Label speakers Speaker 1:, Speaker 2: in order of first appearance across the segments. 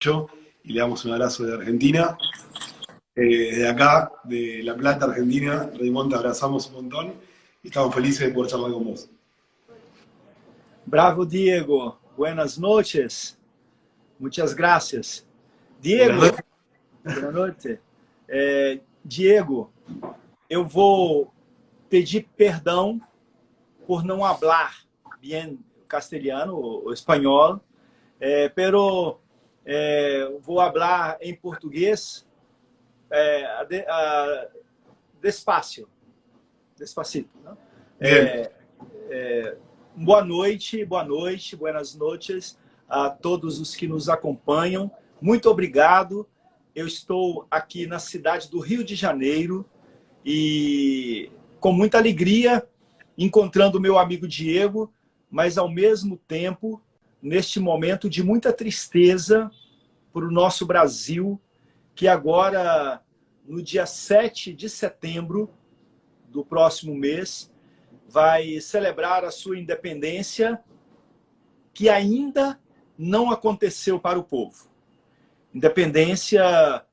Speaker 1: y le damos un abrazo de Argentina. De acá, de La Plata, Argentina, Raymond, te abrazamos un montón y estamos felices de poder charlar con vos.
Speaker 2: Bravo, Diego. Buenas noches. Muchas gracias. Diego, boa noite. Diego, eu vou pedir perdão por não hablar bien castelhano ou espanhol, pero vou hablar em português despacio, despacito. Não? Boa noite, buenas noches a todos os que nos acompanham. Muito obrigado. Eu estou aqui na cidade do Rio de Janeiro e com muita alegria encontrando meu amigo Diego, mas ao mesmo tempo, neste momento de muita tristeza para o nosso Brasil, que agora, no dia 7 de setembro do próximo mês, vai celebrar a sua independência, que ainda não aconteceu para o povo. Independência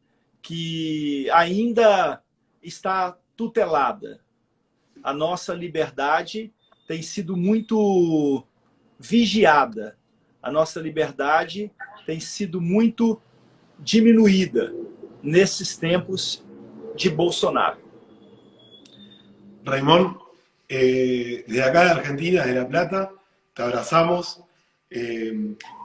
Speaker 2: que ainda está tutelada. A nossa liberdade tem sido muito vigiada. A nossa liberdade tem sido muito diminuída nesses tempos de Bolsonaro.
Speaker 1: Raymond, desde acá de Argentina, de La Plata, te abrazamos.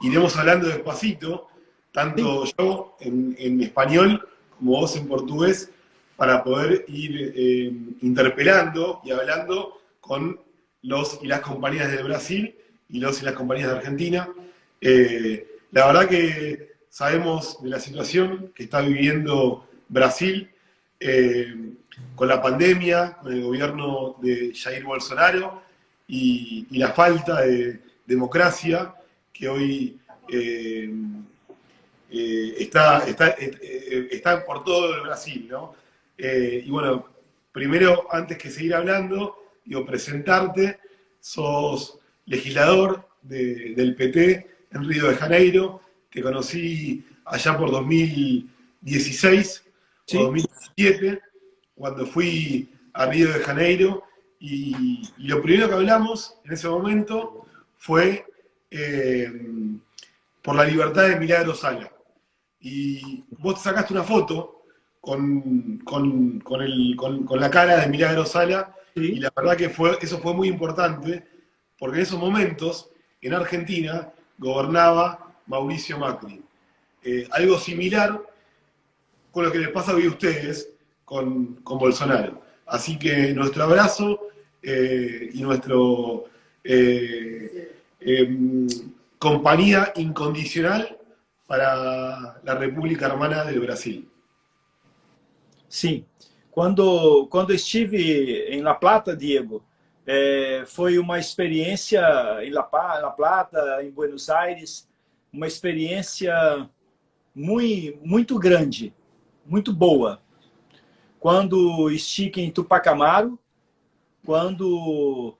Speaker 1: Iremos hablando despacito, tanto yo en español como vos en portugués, para poder ir interpelando y hablando con los y las compañías de Brasil y los y las compañías de Argentina. La verdad que sabemos de la situación que está viviendo Brasil con la pandemia, con el gobierno de Jair Bolsonaro y la falta de democracia que hoy está por todo el Brasil, ¿no? Y bueno, primero, antes que seguir hablando, digo, presentarte, sos legislador del PT en Río de Janeiro, te conocí allá por 2016
Speaker 2: Sí.
Speaker 1: o 2017, cuando fui a Río de Janeiro, y lo primero que hablamos en ese momento fue por la libertad de Milagro Sala. Y vos te sacaste una foto con la cara de Milagro Sala,
Speaker 2: Sí.
Speaker 1: y la verdad que eso fue muy importante, porque en esos momentos, en Argentina, gobernaba Mauricio Macri. Algo similar con lo que les pasa hoy a ustedes con Bolsonaro. Así que nuestro abrazo y nuestro compañía incondicional para la República Hermana del Brasil.
Speaker 2: Sim. Quando estive em La Plata, Diego, foi uma experiência em La Plata, em Buenos Aires, uma experiência muito grande, muito boa. Quando estive em Tupac Amaru, quando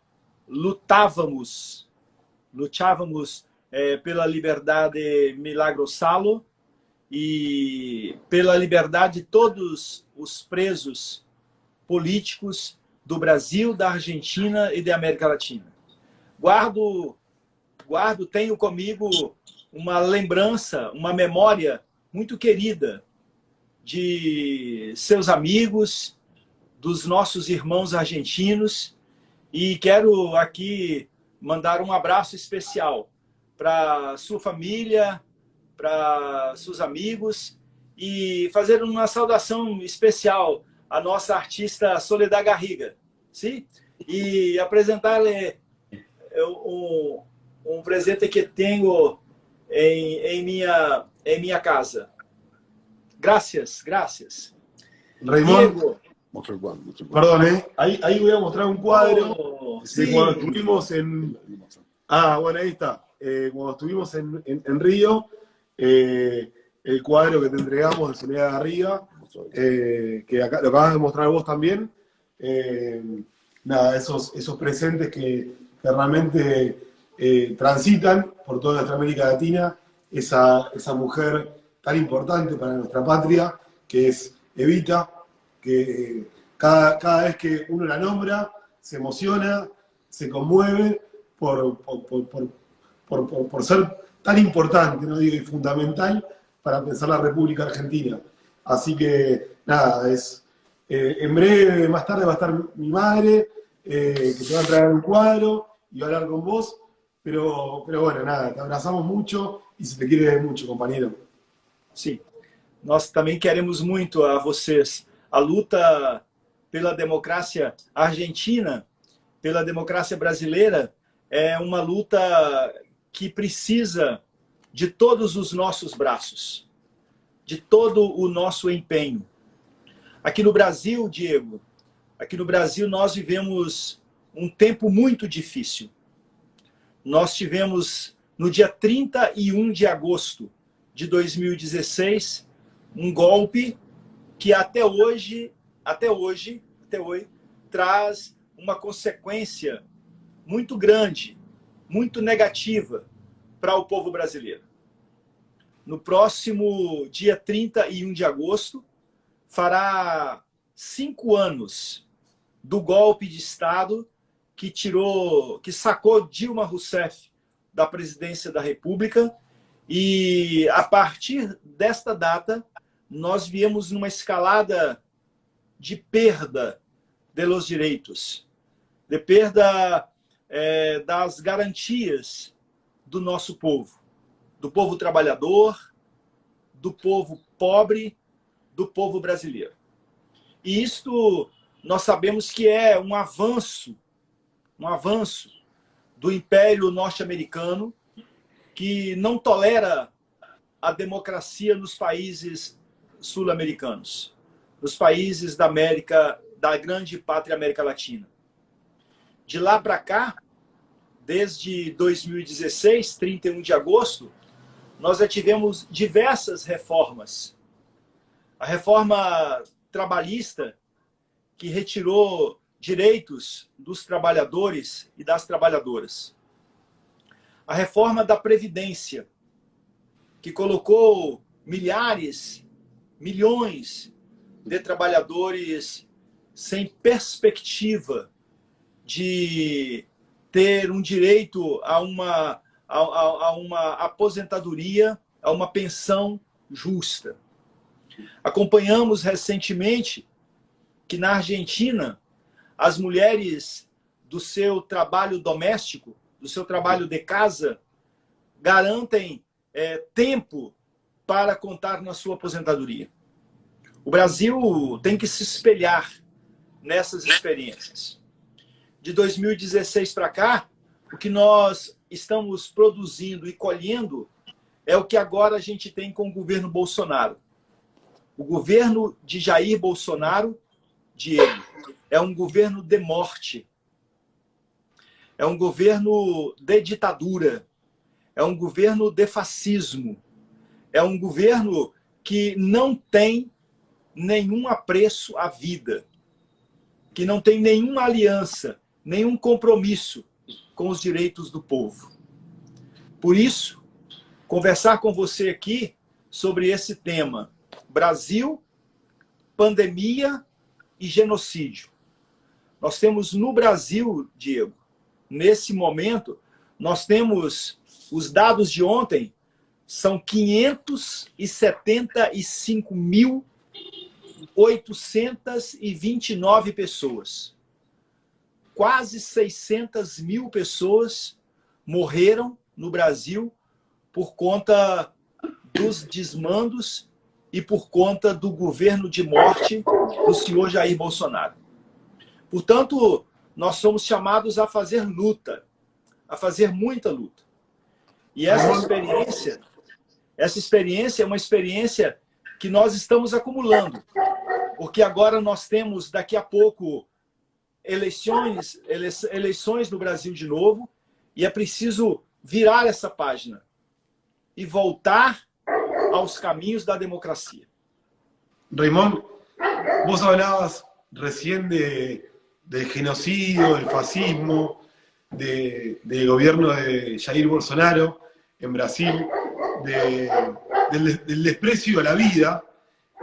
Speaker 2: lutávamos pela liberdade de Milagro Sala e pela liberdade de todos os presos políticos do Brasil, da Argentina e da América Latina. Tenho comigo uma lembrança, uma memória muito querida de seus amigos, dos nossos irmãos argentinos, e quero aqui mandar um abraço especial para sua família, para seus amigos, e fazer uma saudação especial à nossa artista Soledad Garriga, sim? E apresentar-lhe um presente que tenho em minha casa. Gracias.
Speaker 1: Raymond,
Speaker 2: Diego.
Speaker 1: perdón, ahí voy a mostrar un cuadro de
Speaker 2: Sí.
Speaker 1: cuando estuvimos en... Ah, bueno, ahí está. Cuando estuvimos en Río, el cuadro que te entregamos de Soledad Garriga, que acá, lo acabas de mostrar vos también. Nada, esos presentes que realmente transitan por toda nuestra América Latina, esa mujer tan importante para nuestra patria, que es Evita, que cada vez que uno la nombra, se emociona, se conmueve por ser tan importante, ¿no? Digo, y fundamental para pensar la República Argentina. Así que, nada, en breve, más tarde va a estar mi madre, que te va a traer un cuadro y va a hablar con vos, pero bueno, nada, te abrazamos mucho e se te quiere mucho, companheiro.
Speaker 2: Sim, nós também queremos muito a vocês. A luta pela democracia argentina, pela democracia brasileira, é uma luta que precisa de todos os nossos braços, de todo o nosso empenho. Aqui no Brasil, Diego, aqui no Brasil nós vivemos um tempo muito difícil. Nós tivemos, no dia 31 de agosto de 2016, um golpe que até hoje traz uma consequência muito grande, muito negativa para o povo brasileiro. No próximo dia 31 de agosto, fará 5 anos do golpe de Estado que sacou Dilma Rousseff da presidência da República, e a partir desta data nós viemos numa escalada de perda de los direitos, de perda das garantias do nosso povo, do povo trabalhador, do povo pobre, do povo brasileiro. E isto nós sabemos que é um avanço do Império Norte-Americano, que não tolera a democracia nos países sul-americanos, nos países da grande pátria América Latina. De lá para cá, desde 2016, 31 de agosto, nós já tivemos diversas reformas. A reforma trabalhista, que retirou direitos dos trabalhadores e das trabalhadoras. A reforma da Previdência, que colocou milhões de trabalhadores sem perspectiva de ter um direito a uma aposentadoria, a uma pensão justa. Acompanhamos recentemente que na Argentina as mulheres do seu trabalho doméstico, do seu trabalho de casa, garantem tempo para contar na sua aposentadoria. O Brasil tem que se espelhar nessas experiências. De 2016 para cá, o que nós estamos produzindo e colhendo é o que agora a gente tem com o governo Bolsonaro. O governo de Jair Bolsonaro, Diego, é um governo de morte. É um governo de ditadura. É um governo de fascismo. É um governo que não tem nenhum apreço à vida, que não tem nenhuma aliança, nenhum compromisso com os direitos do povo. Por isso, conversar com você aqui sobre esse tema: Brasil, pandemia e genocídio. Nós temos no Brasil, Diego, nesse momento, nós temos os dados de ontem, são 575.829 pessoas. Quase 600 mil pessoas morreram no Brasil por conta dos desmandos e por conta do governo de morte do senhor Jair Bolsonaro. Portanto, nós somos chamados a fazer luta, a fazer muita luta. E essa experiência é uma experiência que nós estamos acumulando, porque agora nós temos, daqui a pouco, eleições no Brasil de novo, e é preciso virar essa página e voltar aos caminhos da democracia.
Speaker 1: Raimon, vos hablabas recién del genocidio, del fascismo, del gobierno de Jair Bolsonaro en Brasil, de del desprecio a la vida,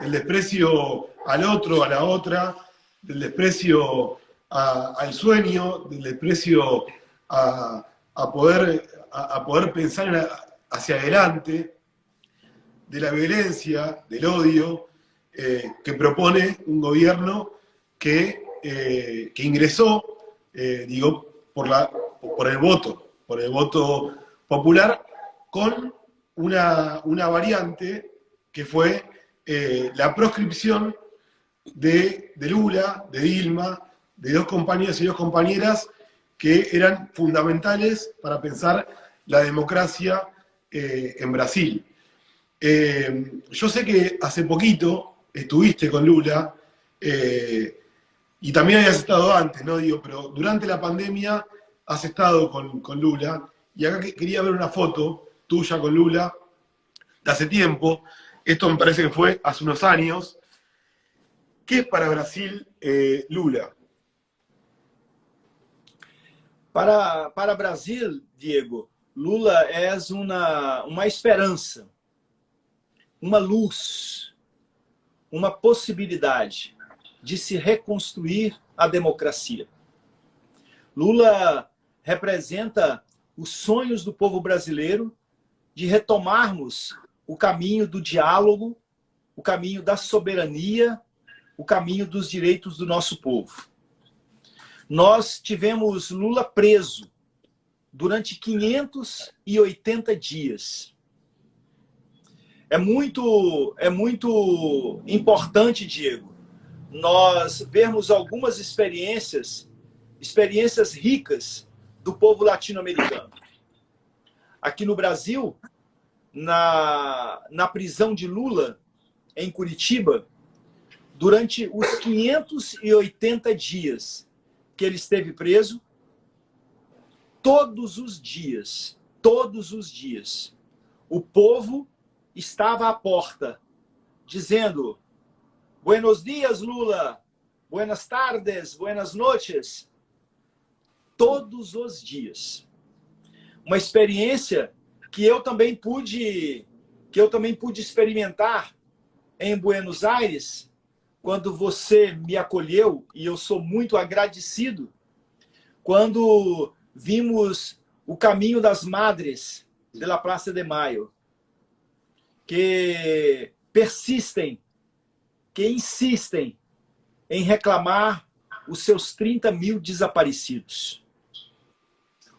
Speaker 1: del desprecio al otro, a la otra, del desprecio al sueño, del desprecio a poder pensar hacia adelante, de la violencia, del odio, que propone un gobierno que ingresó, por el voto popular, con una variante que fue la proscripción de Lula, de Dilma, de dos compañeros y dos compañeras que eran fundamentales para pensar la democracia en Brasil. Yo sé que hace poquito estuviste con Lula, y también habías estado antes, ¿no? Pero durante la pandemia has estado con Lula, y acá quería ver una foto tuya con Lula de hace tiempo. Esto me parece que fue hace unos años. ¿Qué es para Brasil Lula?
Speaker 2: Para Brasil, Diego, Lula é uma esperança, uma luz, uma possibilidade de se reconstruir a democracia. Lula representa os sonhos do povo brasileiro de retomarmos o caminho do diálogo, o caminho da soberania, o caminho dos direitos do nosso povo. Nós tivemos Lula preso durante 580 dias. É muito importante, Diego, nós vermos algumas experiências ricas do povo latino-americano. Aqui no Brasil, na prisão de Lula, em Curitiba, durante os 580 dias que ele esteve preso, todos os dias, o povo estava à porta, dizendo: Buenos dias, Lula. Buenas tardes, buenas noches. Todos os dias. Uma experiência que eu também pude experimentar em Buenos Aires, quando você me acolheu, e eu sou muito agradecido, quando vimos o caminho das madres de la Praça de Maio, que persistem, que insistem em reclamar os seus 30 mil desaparecidos.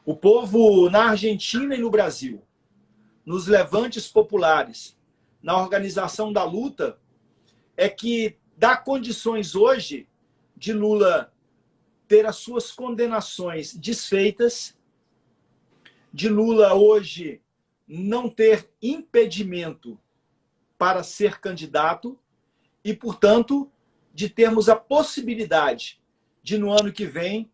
Speaker 2: O povo na Argentina e no Brasil, nos levantes populares, na organização da luta, é que dá condições hoje de Lula ter as suas condenações desfeitas, de Lula hoje não ter impedimento para ser candidato e, portanto, de termos a possibilidade de, no ano que vem,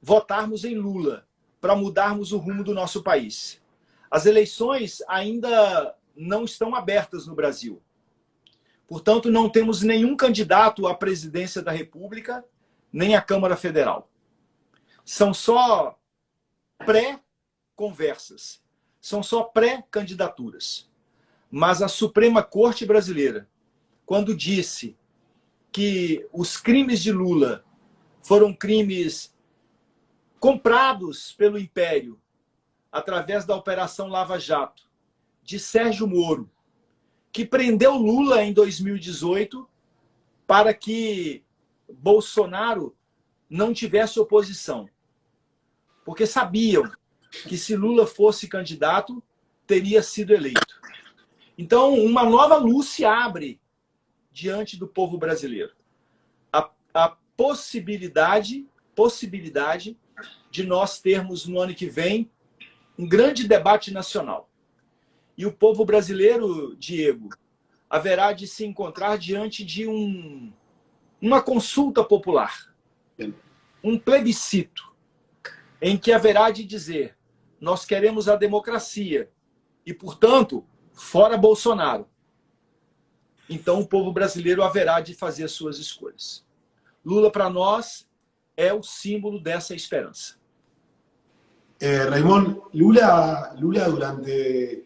Speaker 2: votarmos em Lula para mudarmos o rumo do nosso país. As eleições ainda não estão abertas no Brasil. Portanto, não temos nenhum candidato à presidência da República, nem à Câmara Federal. São só pré-conversas, são só pré-candidaturas. Mas a Suprema Corte Brasileira, quando disse que os crimes de Lula foram crimes comprados pelo Império através da Operação Lava Jato, de Sérgio Moro, que prendeu Lula em 2018 para que Bolsonaro não tivesse oposição. Porque sabiam que se Lula fosse candidato, teria sido eleito. Então, uma nova luz se abre diante do povo brasileiro. A possibilidade de nós termos no ano que vem um grande debate nacional. E o povo brasileiro, Diego, haverá de se encontrar diante de uma consulta popular, um plebiscito, em que haverá de dizer: nós queremos a democracia e, portanto, fora Bolsonaro. Então o povo brasileiro haverá de fazer as suas escolhas. Lula, para nós, é o símbolo dessa esperança.
Speaker 1: Raimon, Lula durante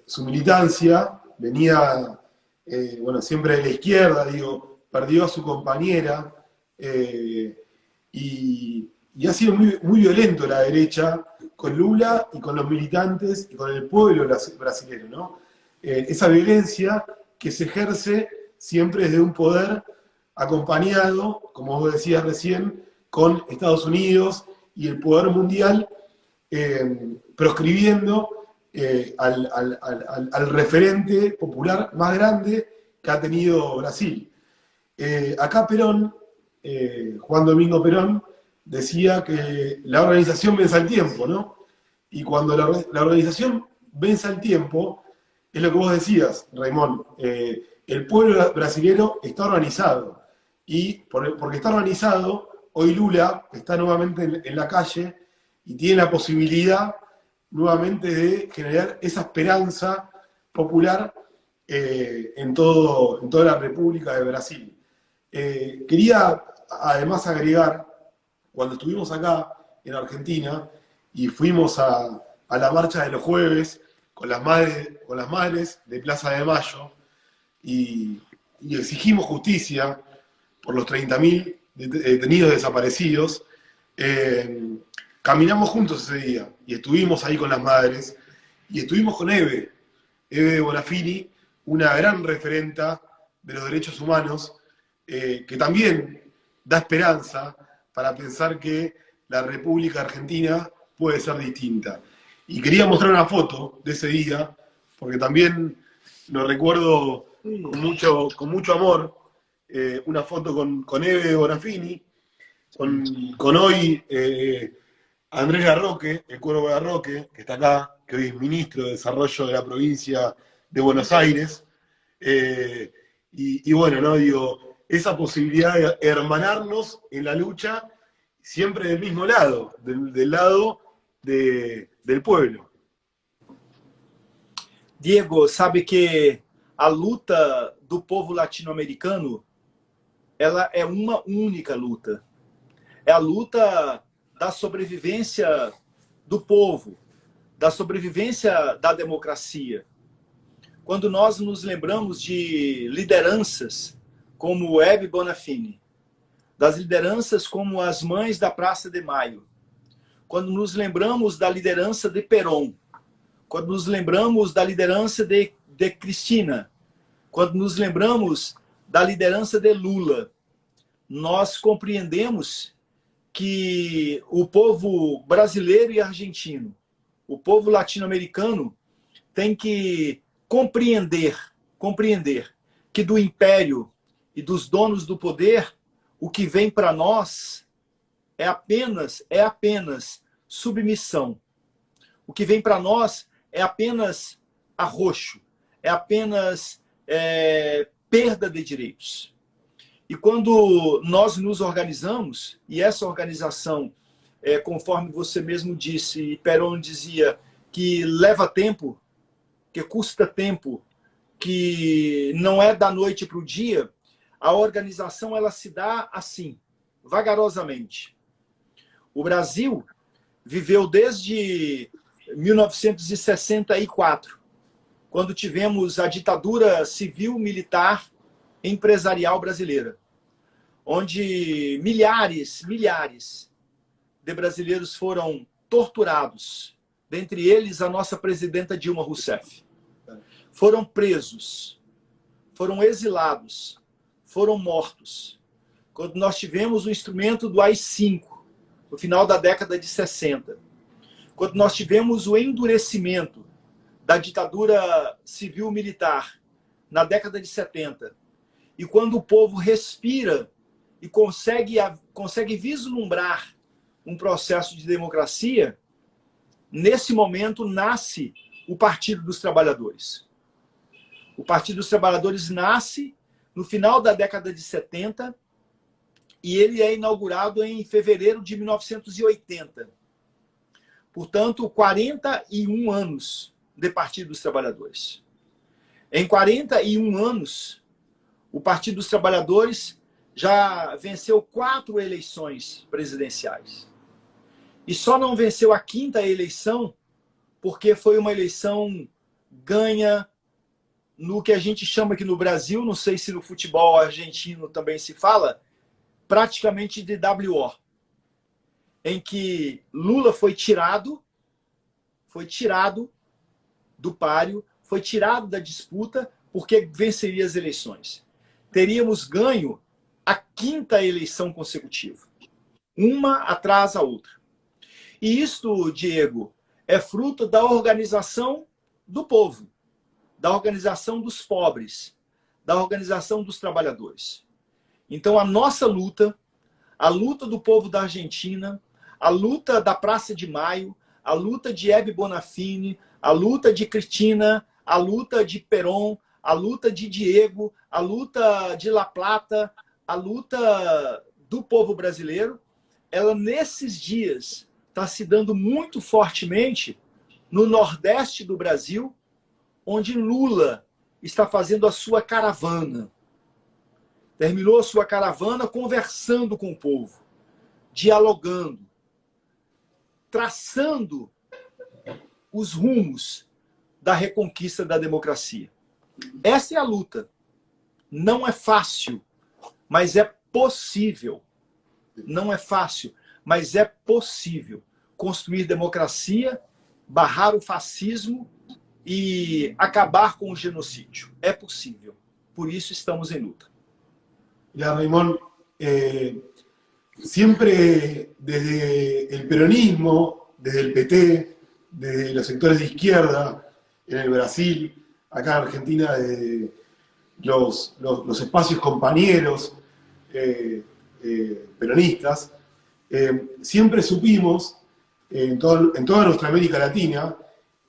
Speaker 1: su militancia, venía, bueno, siempre de la izquierda, digo, perdió a su compañera, y ha sido muy violento la derecha con Lula y con los militantes y con el pueblo brasileño, ¿no? Esa violencia que se ejerce siempre desde un poder acompañado, como vos decías recién, con Estados Unidos y el poder mundial, proscribiendo al referente popular más grande que ha tenido Brasil. Acá Perón, Juan Domingo Perón, decía que la organización vence al tiempo, ¿no? Y cuando la organización vence al tiempo, es lo que vos decías, Raimón, el pueblo brasileño está organizado. Y porque está organizado, hoy Lula está nuevamente en la calle y tiene la posibilidad nuevamente de generar esa esperanza popular en toda la República de Brasil. Quería además agregar, cuando estuvimos acá en Argentina y fuimos a la marcha de los jueves con las madres de Plaza de Mayo y exigimos justicia por los 30.000 detenidos desaparecidos, caminamos juntos ese día y estuvimos ahí con las madres y estuvimos con Eve Bonafini, una gran referenta de los derechos humanos, que también da esperanza para pensar que la República Argentina puede ser distinta. Y quería mostrar una foto de ese día, porque también lo recuerdo con mucho amor, una foto con Eve Bonafini, con hoy Andrés Garroque, el Cuervo Garroque, que está acá, que hoy es ministro de Desarrollo de la provincia de Buenos Aires. Y bueno, ¿no? Digo, esa posibilidad de hermanarnos en la lucha, siempre del mismo lado, del lado del pueblo.
Speaker 2: Diego, sabe que a luta do povo latino-americano, ela é uma única luta. É a luta da sobrevivência do povo, da sobrevivência da democracia. Quando nós nos lembramos de lideranças como Hebe Bonafini, das lideranças como as mães da Praça de Maio, quando nos lembramos da liderança de Perón, quando nos lembramos da liderança de Cristina, quando nos lembramos da liderança de Lula, nós compreendemos que o povo brasileiro e argentino, o povo latino-americano, tem que compreender que do império e dos donos do poder, o que vem para nós é apenas submissão. O que vem para nós é apenas arroxo, é apenas perda de direitos. E quando nós nos organizamos, e essa organização, conforme você mesmo disse, e Perón dizia, que leva tempo, que custa tempo, que não é da noite para o dia, a organização ela se dá assim, vagarosamente. O Brasil viveu desde 1964, quando tivemos a ditadura civil-militar empresarial brasileira, onde milhares de brasileiros foram torturados, dentre eles a nossa presidenta Dilma Rousseff. Foram presos, foram exilados, foram mortos. Quando nós tivemos o instrumento do AI-5, no final da década de 60, quando nós tivemos o endurecimento da ditadura civil-militar na década de 70, e quando o povo respira e consegue vislumbrar um processo de democracia, nesse momento nasce o Partido dos Trabalhadores. O Partido dos Trabalhadores nasce no final da década de 70 e ele é inaugurado em fevereiro de 1980. Portanto, 41 anos de Partido dos Trabalhadores. Em 41 anos, o Partido dos Trabalhadores já venceu 4 eleições presidenciais. E só não venceu a 5ª eleição porque foi uma eleição ganha no que a gente chama aqui no Brasil, não sei se no futebol argentino também se fala, praticamente de WO, em que Lula foi tirado do páreo, foi tirado da disputa porque venceria as eleições. Teríamos ganho a 5ª eleição consecutiva, uma atrás da outra. E isto, Diego, é fruto da organização do povo, da organização dos pobres, da organização dos trabalhadores. Então, a nossa luta, a luta do povo da Argentina, a luta da Praça de Maio, a luta de Hebe Bonafini, a luta de Cristina, a luta de Perón, a luta de Diego, a luta de La Plata, a luta do povo brasileiro, ela nesses dias está se dando muito fortemente no Nordeste do Brasil, onde Lula está fazendo a sua caravana. Terminou a sua caravana conversando com o povo, dialogando, traçando os rumos da reconquista da democracia. Essa é a luta. Não é fácil, mas é possível. Não é fácil, mas é possível construir democracia, barrar o fascismo e acabar com o genocídio. É possível. Por isso estamos em luta.
Speaker 1: Ya, Raimón, siempre desde el peronismo, desde el PT, desde los sectores de izquierda, en el Brasil, acá en Argentina, de los espacios compañeros peronistas, siempre supimos, en toda nuestra América Latina,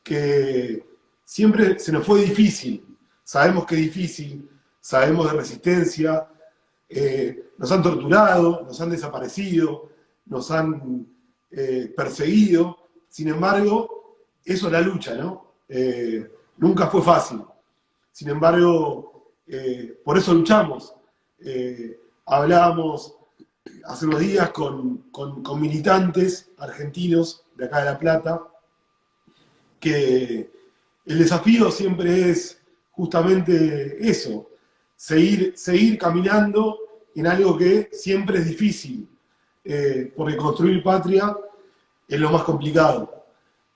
Speaker 1: que siempre se nos fue difícil. Sabemos que es difícil, sabemos de resistencia, nos han torturado, nos han desaparecido, nos han perseguido. Sin embargo, eso es la lucha, ¿no? Nunca fue fácil. Sin embargo, por eso luchamos. Hablábamos hace unos días con militantes argentinos de acá de La Plata, que el desafío siempre es justamente eso, seguir caminando en algo que siempre es difícil, porque construir patria es lo más complicado.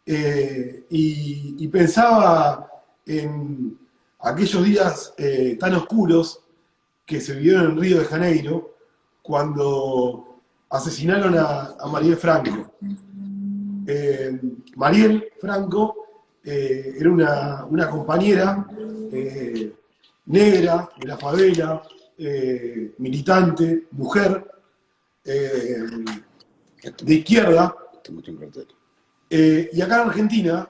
Speaker 1: Y pensaba en aquellos días tan oscuros que se vivieron en Río de Janeiro, cuando asesinaron a Mariel Franco. Mariel Franco era una compañera negra de la favela, militante, mujer, de izquierda. Y acá en Argentina,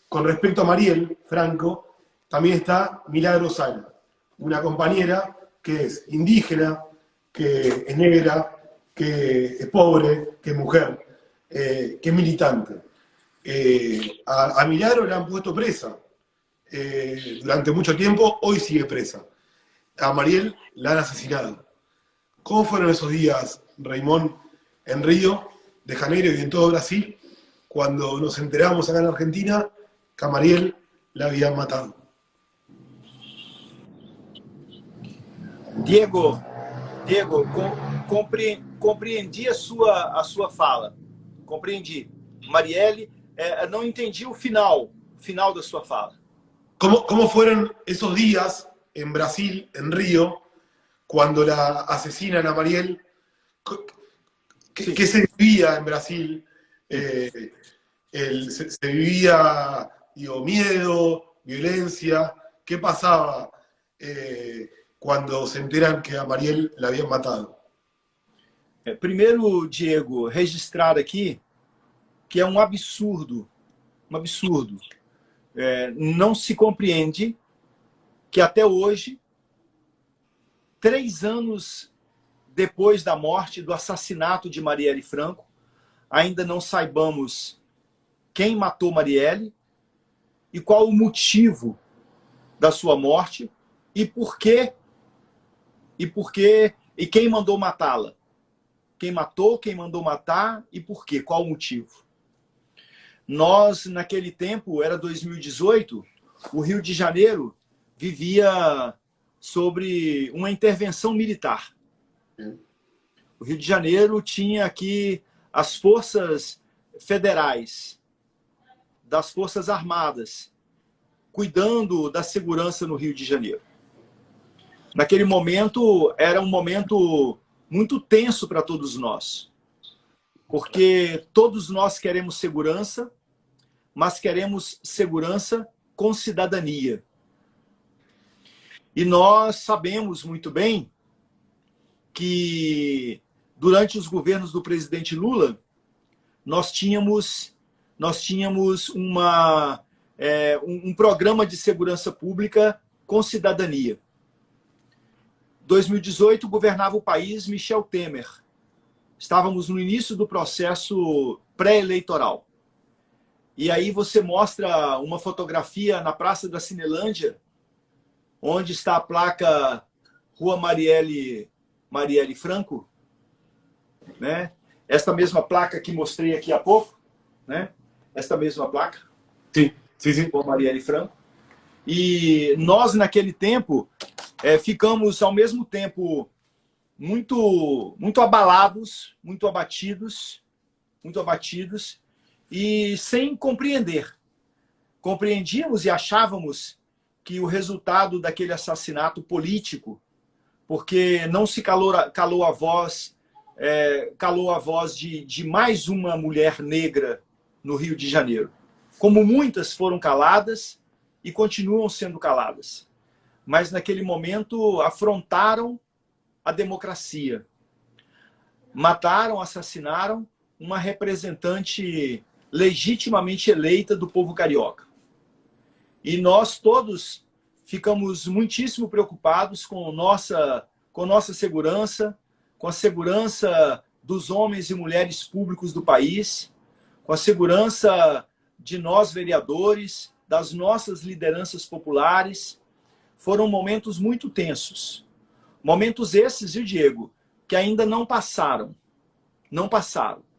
Speaker 1: con respecto a Mariel Franco, también está Milagro Sala, una compañera que es indígena, que es negra, que es pobre, que es mujer, que es militante. A Milagro la han puesto presa durante mucho tiempo, hoy sigue presa. A Mariel la han asesinado. ¿Cómo fueron esos días, Raimón, en Río de Janeiro y en todo Brasil, cuando nos enteramos acá en Argentina que a Mariel la habían matado?
Speaker 2: Diego, compreendi a sua fala. Compreendi. Marielle, não entendi o final da sua fala.
Speaker 1: ¿Cómo fueron esos días en Brasil, en Río, cuando la asesinan a Mariel? ¿Qué se vivía en Brasil? ¿Se vivía, digo, miedo, violencia? ¿Qué pasaba cuando se enteran que a Mariel la habían matado?
Speaker 2: Primeiro, Diego, registrar aqui que é um absurdo. Não se compreende que até hoje, 3 anos depois da morte, do assassinato de Marielle Franco, ainda não saibamos quem matou Marielle e qual o motivo da sua morte e por quê, e quem mandou matá-la. Quem matou, quem mandou matar e por quê, qual o motivo. Nós, naquele tempo, era 2018, o Rio de Janeiro vivia sobre uma intervenção militar. O Rio de Janeiro tinha aqui as forças federais, das Forças Armadas, cuidando da segurança no Rio de Janeiro. Naquele momento, era um momento muito tenso para todos nós, porque todos nós queremos segurança, mas queremos segurança com cidadania. E nós sabemos muito bem que, durante os governos do presidente Lula, nós tínhamos um programa de segurança pública com cidadania. 2018, governava o país Michel Temer. Estávamos no início do processo pré-eleitoral. E aí você mostra uma fotografia na Praça da Cinelândia, onde está a placa Rua Marielle Franco, né? Esta mesma placa que mostrei aqui há pouco, né? Esta mesma placa.
Speaker 1: Sim, sim, sim.
Speaker 2: Rua Marielle Franco. E nós, naquele tempo, ficamos, ao mesmo tempo, muito abalados, muito abatidos, e sem compreender. Compreendíamos e achávamos que o resultado daquele assassinato político, porque não se calou a voz de mais uma mulher negra no Rio de Janeiro. Como muitas foram caladas e continuam sendo caladas. Mas naquele momento afrontaram a democracia. Mataram, assassinaram uma representante legitimamente eleita do povo carioca. E nós todos ficamos muitíssimo preocupados com nossa segurança, com a segurança dos homens e mulheres públicos do país, com a segurança de nós vereadores, das nossas lideranças populares. Foram momentos muito tensos. Momentos esses, viu, Diego, que ainda não passaram. Não passaram.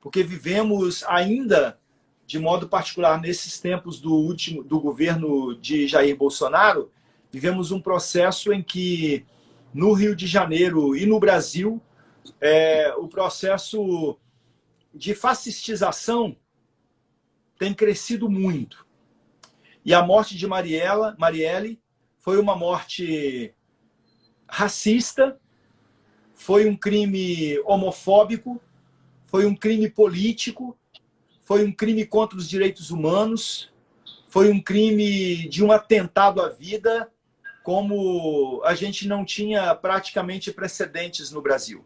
Speaker 2: Porque vivemos ainda, de modo particular, nesses tempos do governo de Jair Bolsonaro, vivemos um processo em que, no Rio de Janeiro e no Brasil, o processo de fascistização tem crescido muito. E a morte de Marielle foi uma morte racista, foi um crime homofóbico, foi um crime político, foi um crime contra os direitos humanos, foi um crime de um atentado à vida, como a gente não tinha praticamente precedentes no Brasil.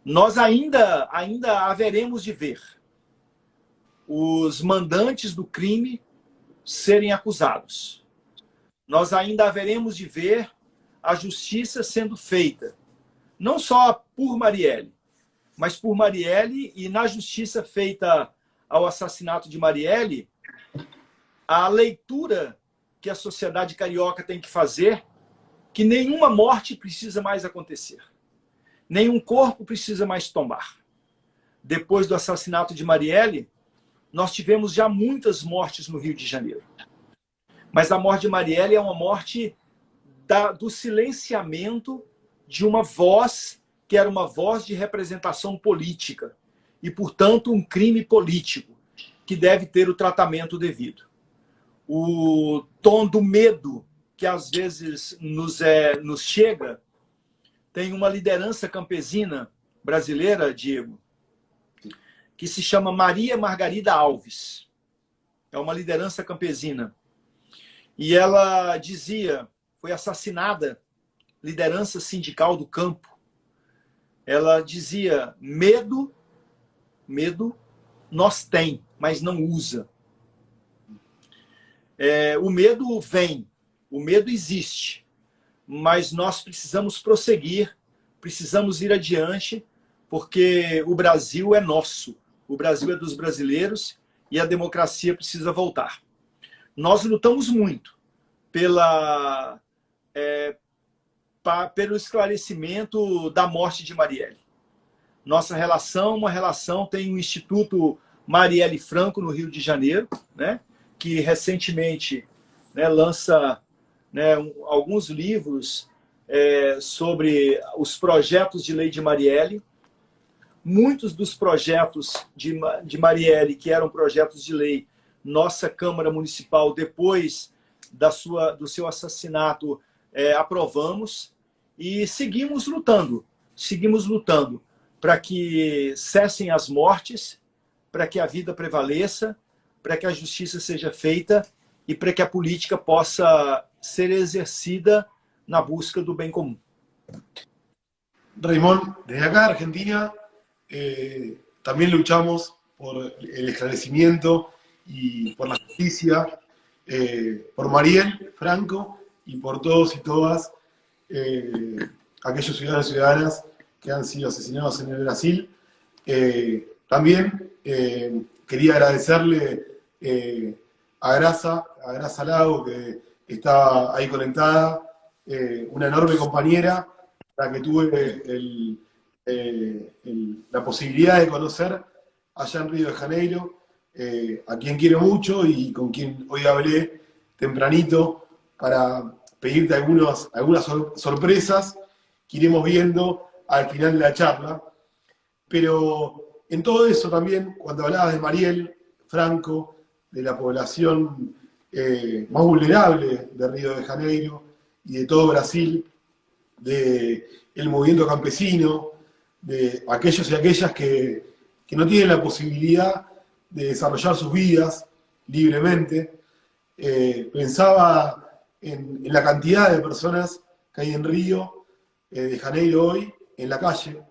Speaker 2: Nós ainda haveremos de ver os mandantes do crime serem acusados. Nós ainda haveremos de ver a justiça sendo feita, não só por Marielle, mas por Marielle, e na justiça feita ao assassinato de Marielle, a leitura que a sociedade carioca tem que fazer, que nenhuma morte precisa mais acontecer. Nenhum corpo precisa mais tombar. Depois do assassinato de Marielle, nós tivemos já muitas mortes no Rio de Janeiro. Mas a morte de Marielle é uma morte do silenciamento de uma voz que era uma voz de representação política e, portanto, um crime político que deve ter o tratamento devido. O tom do medo que às vezes nos chega tem uma liderança campesina brasileira, Diego, que se chama Maria Margarida Alves. É uma liderança campesina. E ela dizia, foi assassinada, liderança sindical do campo. Ela dizia, medo nós tem, mas não usa. O medo vem, o medo existe, mas nós precisamos prosseguir, precisamos ir adiante, porque o Brasil é nosso, o Brasil é dos brasileiros e a democracia precisa voltar. Nós lutamos muito pelo esclarecimento da morte de Marielle. Nossa relação, tem um instituto Marielle Franco, no Rio de Janeiro, né, que recentemente, né, lança, né, alguns livros sobre os projetos de lei de Marielle. Muitos dos projetos de Marielle, que eram projetos de lei, nossa Câmara Municipal, depois do seu assassinato, aprovamos e seguimos lutando para que cessem as mortes, para que a vida prevaleça, para que a justiça seja feita e para que a política possa ser exercida na busca do bem comum.
Speaker 1: Raimon, desde acá, Argentina, también luchamos por el esclarecimiento y por la justicia, por Marielle Franco y por todos y todas aquellos ciudadanos y ciudadanas que han sido asesinados en el Brasil. También quería agradecerle a Graza Lago, que está ahí conectada, una enorme compañera, la que tuve la posibilidad de conocer allá en Río de Janeiro, a quien quiero mucho y con quien hoy hablé tempranito para pedirte algunas sorpresas que iremos viendo al final de la charla. Pero en todo eso también, cuando hablabas de Marielle Franco, de la población más vulnerable de Río de Janeiro y de todo Brasil, del movimiento campesino, de aquellos y aquellas que no tienen la posibilidad de desarrollar sus vidas libremente, pensaba en la cantidad de personas que hay en Río de Janeiro hoy, en la calle,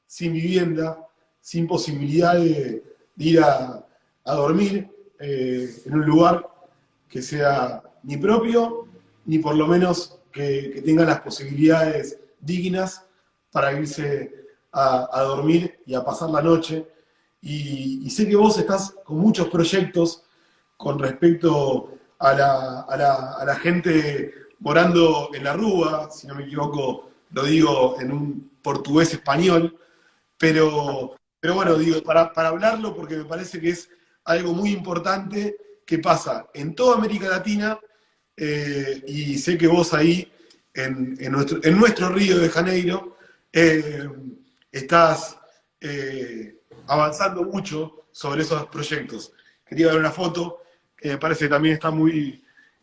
Speaker 1: sin vivienda, sin posibilidad de ir a dormir en un lugar que sea ni propio, ni por lo menos que tenga las posibilidades dignas para irse a dormir y a pasar la noche. Y sé que vos estás con muchos proyectos con respecto a la gente morando en la Rúa, si no me equivoco, lo digo en un portugués español, pero bueno, digo, para hablarlo, porque me parece que es algo muy importante que pasa en toda América Latina, y sé que vos ahí, en nuestro Río de Janeiro, estás avanzando mucho sobre esos proyectos. Quería ver una foto, que me parece que también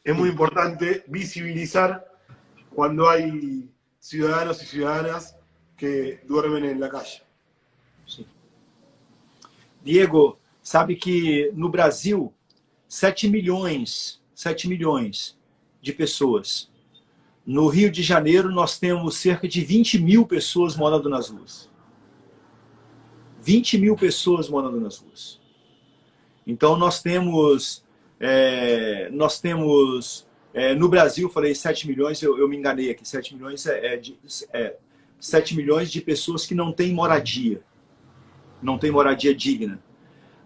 Speaker 1: es muy importante visibilizar cuando hay ciudadanos y ciudadanas que duermen en la calle.
Speaker 2: Sim. Diego, sabe que no Brasil, 7 milhões de pessoas. No Rio de Janeiro, nós temos cerca de 20 mil pessoas morando nas ruas. 20 mil pessoas morando nas ruas. Então, nós temos no Brasil, falei 7 milhões, eu me enganei aqui, 7 milhões 7 milhões de pessoas que não têm moradia. Não têm moradia digna.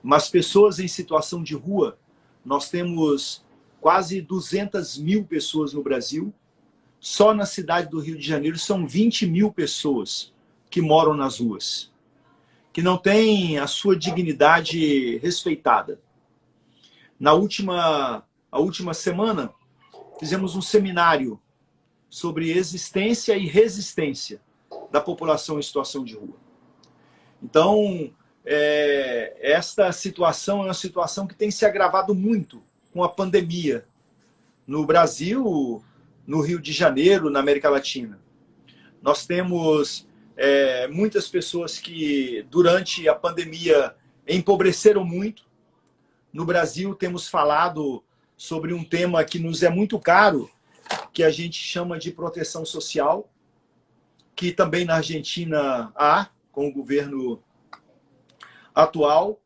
Speaker 2: Mas pessoas em situação de rua, nós temos quase 200 mil pessoas no Brasil. Só na cidade do Rio de Janeiro são 20 mil pessoas que moram nas ruas, que não têm a sua dignidade respeitada. A última semana, fizemos um seminário sobre existência e resistência da população em situação de rua. Então, esta situação é uma situação que tem se agravado muito com a pandemia no Brasil, no Rio de Janeiro, na América Latina. Nós temos muitas pessoas que, durante a pandemia, empobreceram muito. No Brasil, temos falado sobre um tema que nos é muito caro, que a gente chama de proteção social, que também na Argentina há, com o governo atual,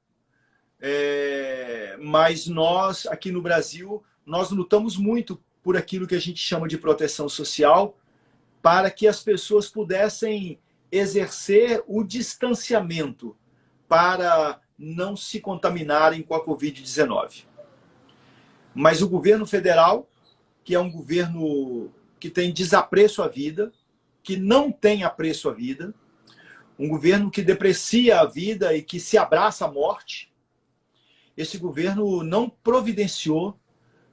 Speaker 2: mas nós, aqui no Brasil, nós lutamos muito por aquilo que a gente chama de proteção social, para que as pessoas pudessem exercer o distanciamento para não se contaminarem com a Covid-19. Mas o governo federal, que é um governo que tem desapreço à vida, que não tem apreço à vida, um governo que deprecia a vida e que se abraça à morte, esse governo não providenciou,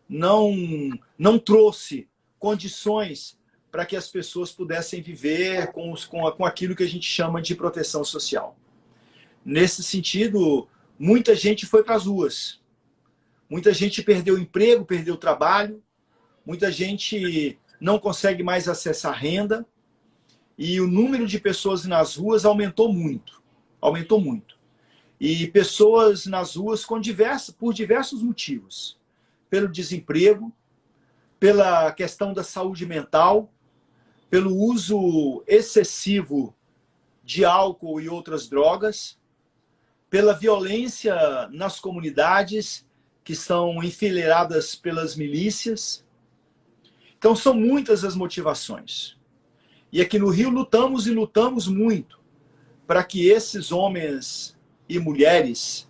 Speaker 2: não trouxe condições para que as pessoas pudessem viver com aquilo que a gente chama de proteção social. Nesse sentido, muita gente foi para as ruas. Muita gente perdeu o emprego, perdeu o trabalho. Muita gente não consegue mais acessar renda. E o número de pessoas nas ruas aumentou muito. Aumentou muito. E pessoas nas ruas por diversos motivos. Pelo desemprego, pela questão da saúde mental, pelo uso excessivo de álcool e outras drogas, pela violência nas comunidades que são enfileiradas pelas milícias. Então, são muitas as motivações. E aqui no Rio lutamos e lutamos muito para que esses homens e mulheres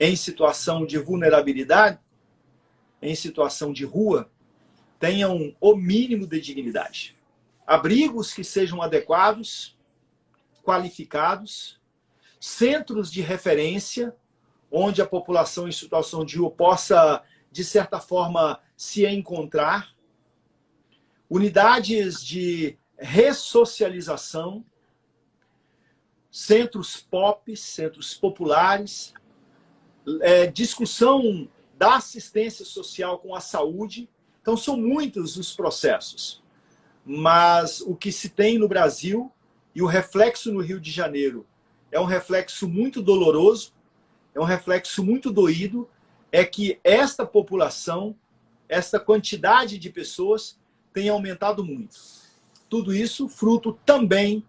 Speaker 2: em situação de vulnerabilidade, em situação de rua, tenham o mínimo de dignidade. Abrigos que sejam adequados, qualificados, centros de referência, onde a população em situação de rua possa, de certa forma, se encontrar, unidades de ressocialização, centros pop, centros populares, discussão da assistência social com a saúde. Então, são muitos os processos. Mas o que se tem no Brasil e o reflexo no Rio de Janeiro é um reflexo muito doloroso, é um reflexo muito doído, é que esta população, esta quantidade de pessoas tem aumentado muito. Tudo isso fruto também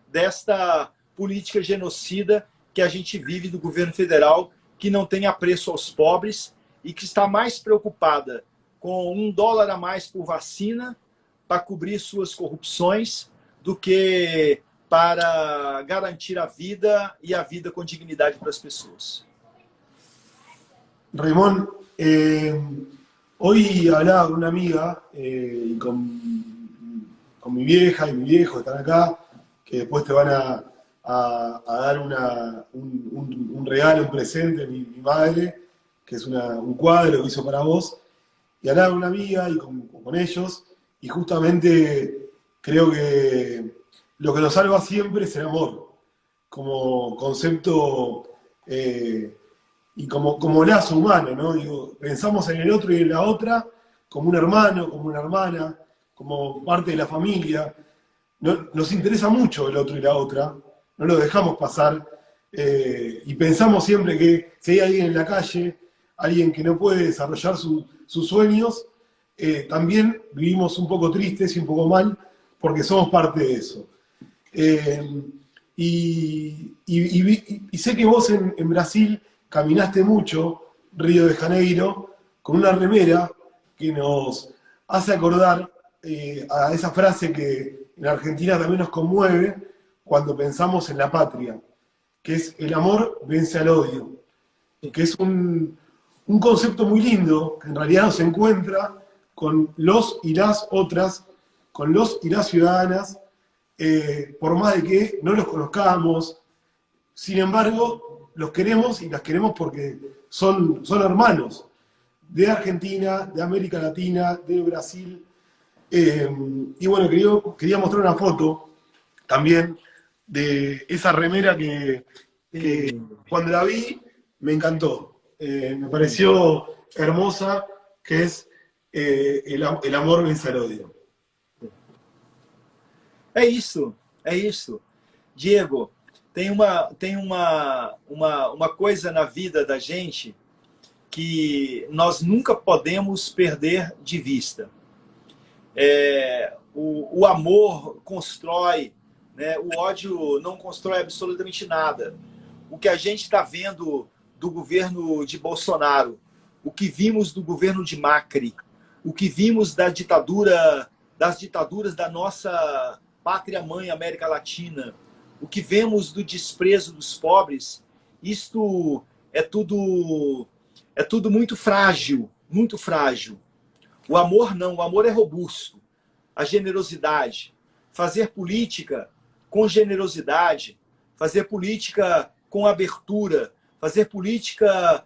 Speaker 2: desta política genocida que a gente vive do governo federal, que não tem apreço aos pobres e que está mais preocupada com $1 a mais por vacina para cobrir suas corrupções do que para garantir a vida y a vida con dignidad para las personas.
Speaker 1: Raimón, hoy hablaba con una amiga y con mi vieja y mi viejo están acá, que después te van a dar un regalo, un presente, mi madre, que es un cuadro que hizo para vos. Y hablaba con una amiga y con ellos, y justamente creo que lo que nos salva siempre es el amor, como concepto y como lazo humano, ¿no? Digo, pensamos en el otro y en la otra como un hermano, como una hermana, como parte de la familia. Nos interesa mucho el otro y la otra, no lo dejamos pasar y pensamos siempre que si hay alguien en la calle, alguien que no puede desarrollar sus sueños, también vivimos un poco tristes y un poco mal porque somos parte de eso. Y sé que vos en Brasil caminaste mucho, Río de Janeiro, con una remera que nos hace acordar a esa frase que en Argentina también nos conmueve cuando pensamos en la patria, que es el amor vence al odio, que es un concepto muy lindo, que en realidad nos encuentra con los y las otras, con los y las ciudadanas, por más de que no los conozcamos. Sin embargo, los queremos y las queremos porque son hermanos de Argentina, de América Latina, de Brasil. Y bueno, quería mostrar una foto también de esa remera que cuando la vi me encantó. Me pareció hermosa, que es el amor vence al odio.
Speaker 2: É isso. Diego, tem uma coisa na vida da gente que nós nunca podemos perder de vista. O amor constrói, né? O ódio não constrói absolutamente nada. O que a gente está vendo do governo de Bolsonaro, o que vimos do governo de Macri, o que vimos das ditaduras da nossa pátria-mãe América Latina, o que vemos do desprezo dos pobres, isto é tudo muito frágil, muito frágil. O amor não, o amor é robusto. A generosidade, fazer política com generosidade, fazer política com abertura, fazer política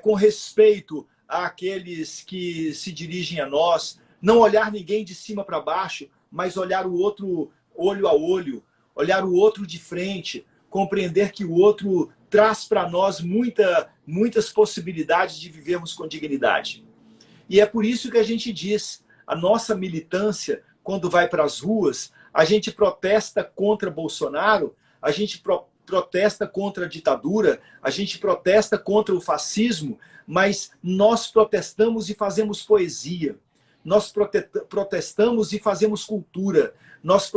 Speaker 2: com respeito àqueles que se dirigem a nós, não olhar ninguém de cima para baixo, mas olhar o outro olho a olho, olhar o outro de frente, compreender que o outro traz para nós muitas possibilidades de vivermos com dignidade. E é por isso que a gente diz, a nossa militância, quando vai para as ruas, a gente protesta contra Bolsonaro, a gente protesta contra a ditadura, a gente protesta contra o fascismo, mas nós protestamos e fazemos poesia. Nós protestamos e fazemos cultura. Nós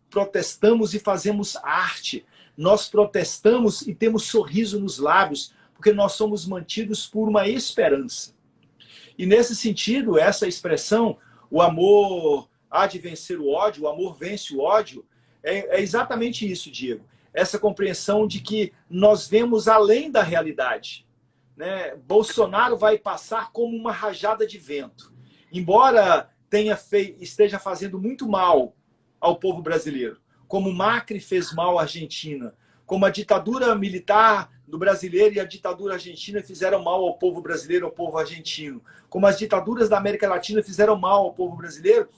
Speaker 2: protestamos e fazemos arte. Nós protestamos e temos sorriso nos lábios, porque nós somos mantidos por uma esperança. E nesse sentido, essa expressão, o amor há de vencer o ódio, o amor vence o ódio, é exatamente isso, Diego. Essa compreensão de que nós vemos além da realidade, né? Bolsonaro vai passar como uma rajada de vento. Embora esteja fazendo muito mal ao povo brasileiro, como Macri fez mal à Argentina, como a ditadura militar do brasileiro e a ditadura argentina fizeram mal ao povo brasileiro, ao povo argentino, como as ditaduras da América Latina fizeram mal ao povo brasileiro,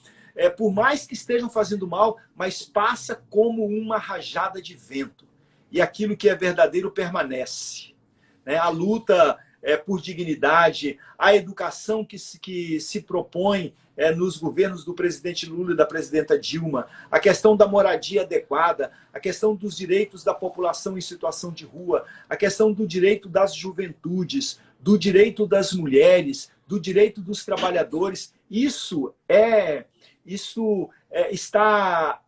Speaker 2: por mais que estejam fazendo mal, mas passa como uma rajada de vento. E aquilo que é verdadeiro permanece. A luta por dignidade, a educação que se propõe nos governos do presidente Lula e da presidenta Dilma, a questão da moradia adequada, a questão dos direitos da população em situação de rua, a questão do direito das juventudes, do direito das mulheres, do direito dos trabalhadores, isso está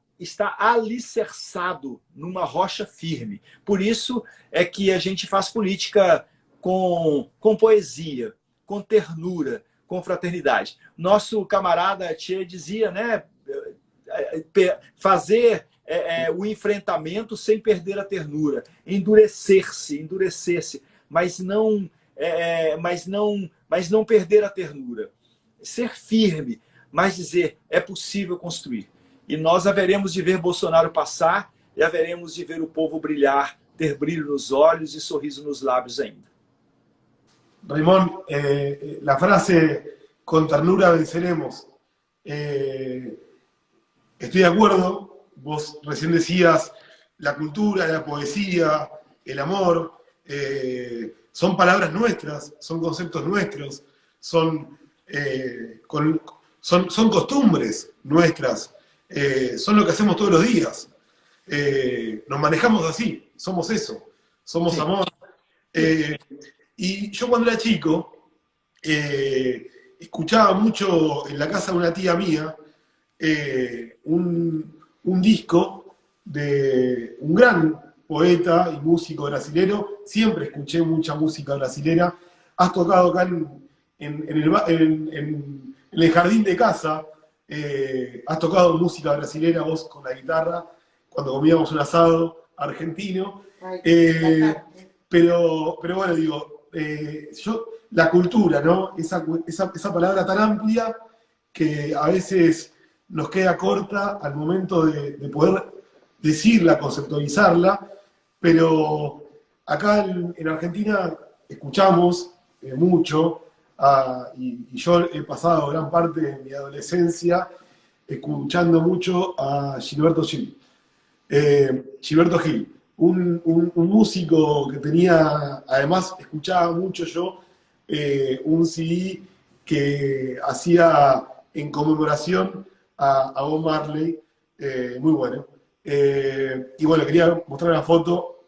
Speaker 2: alicerçado numa rocha firme. Por isso é que a gente faz política com poesia, com ternura, com fraternidade. Nosso camarada Tchê dizia, né, fazer o enfrentamento sem perder a ternura, endurecer-se, mas não perder a ternura. Ser firme, mas dizer, é possível construir. E nós haveremos de ver Bolsonaro passar e haveremos de ver o povo brilhar, ter brilho nos olhos e sorriso nos lábios ainda.
Speaker 1: Raimón, la frase con ternura venceremos. Estoy de acuerdo, vos recién decías la cultura, la poesía, el amor, son palabras nuestras, son conceptos nuestros, son costumbres nuestras, son lo que hacemos todos los días. Nos manejamos así, somos eso, somos amor. Y yo cuando era chico, escuchaba mucho en la casa de una tía mía un disco de un gran poeta y músico brasilero. Siempre escuché mucha música brasilera. Has tocado acá en el jardín de casa, has tocado música brasilera vos con la guitarra, cuando comíamos un asado argentino. Pero bueno, digo, la cultura, ¿no? Esa palabra tan amplia que a veces nos queda corta al momento de poder decirla, conceptualizarla, pero acá en Argentina escuchamos mucho, y yo he pasado gran parte de mi adolescencia escuchando mucho a Gilberto Gil. Gilberto Gil. Un músico que tenía, además escuchaba mucho yo, un CD que hacía en conmemoración a Bob Marley, muy bueno. Y bueno, quería mostrar una foto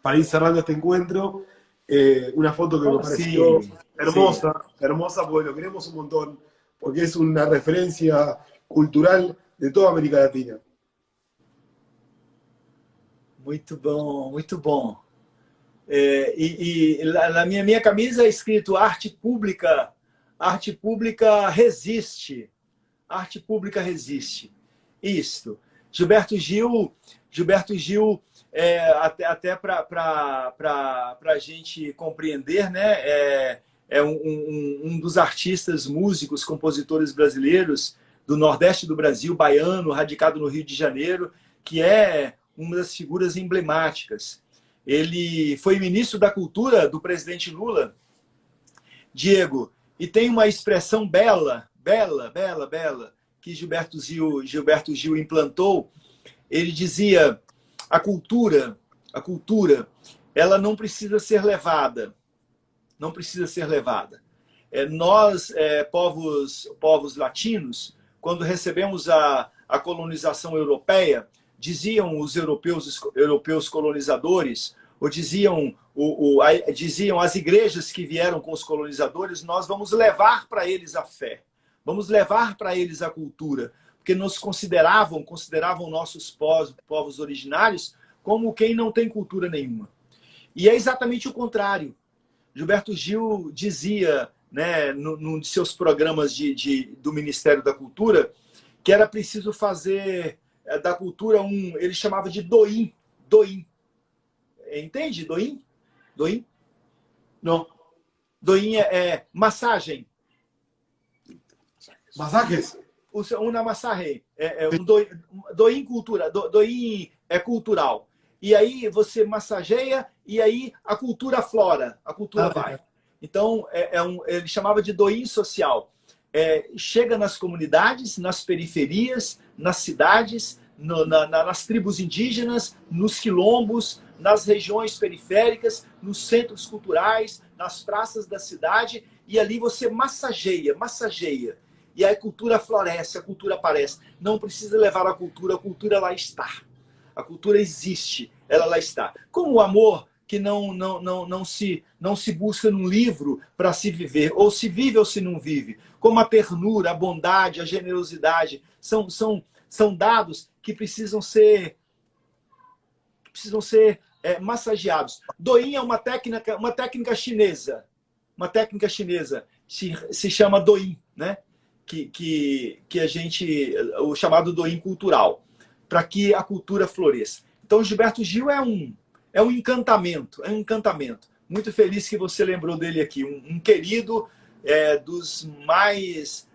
Speaker 1: para ir cerrando este encuentro, una foto que me pareció hermosa, porque lo queremos un montón, porque es una referencia cultural de toda América Latina.
Speaker 2: Muito bom, muito bom. Na minha camisa é escrito arte pública resiste. Arte pública resiste. Isto. Gilberto Gil, até para a gente compreender, né, é um dos artistas, músicos, compositores brasileiros do Nordeste do Brasil, baiano, radicado no Rio de Janeiro, que é uma das figuras emblemáticas. ele foi ministro da Cultura do presidente Lula, Diego, e tem uma expressão bela, que Gilberto Gil implantou. Ele dizia: a cultura, ela não precisa ser levada. Não precisa ser levada. Nós, povos latinos, quando recebemos a colonização europeia, diziam os europeus colonizadores, ou diziam as igrejas que vieram com os colonizadores: nós vamos levar para eles a fé, vamos levar para eles a cultura, porque nos consideravam nossos povos originários como quem não tem cultura nenhuma. E é exatamente o contrário. Gilberto Gil dizia, né, num de seus programas do Ministério da Cultura, que era preciso fazer da cultura ele chamava de doim. Entende? Doim? Não. Doim é massagem.
Speaker 1: ¿Masajes?
Speaker 2: Uma massagem. Doim cultura. Doim é cultural. E aí você massageia e aí a cultura aflora, a cultura vai. Então, ele chamava de doim social. Chega nas comunidades, nas periferias, nas cidades, nas tribos indígenas, nos quilombos, nas regiões periféricas, nos centros culturais, nas praças da cidade, e ali você massageia. E aí a cultura floresce, a cultura aparece. Não precisa levar a cultura lá está. A cultura existe, ela lá está. Como o amor, que não se busca num livro para se viver, ou se vive ou se não vive. Como a ternura, a bondade, a generosidade, são dados que precisam ser massageados. Doim é uma técnica chinesa. Uma técnica chinesa se chama doim, né? Que a gente, o chamado doim cultural, para que a cultura floresça. Então, Gilberto Gil é um encantamento, Muito feliz que você lembrou dele aqui, um querido, dos mais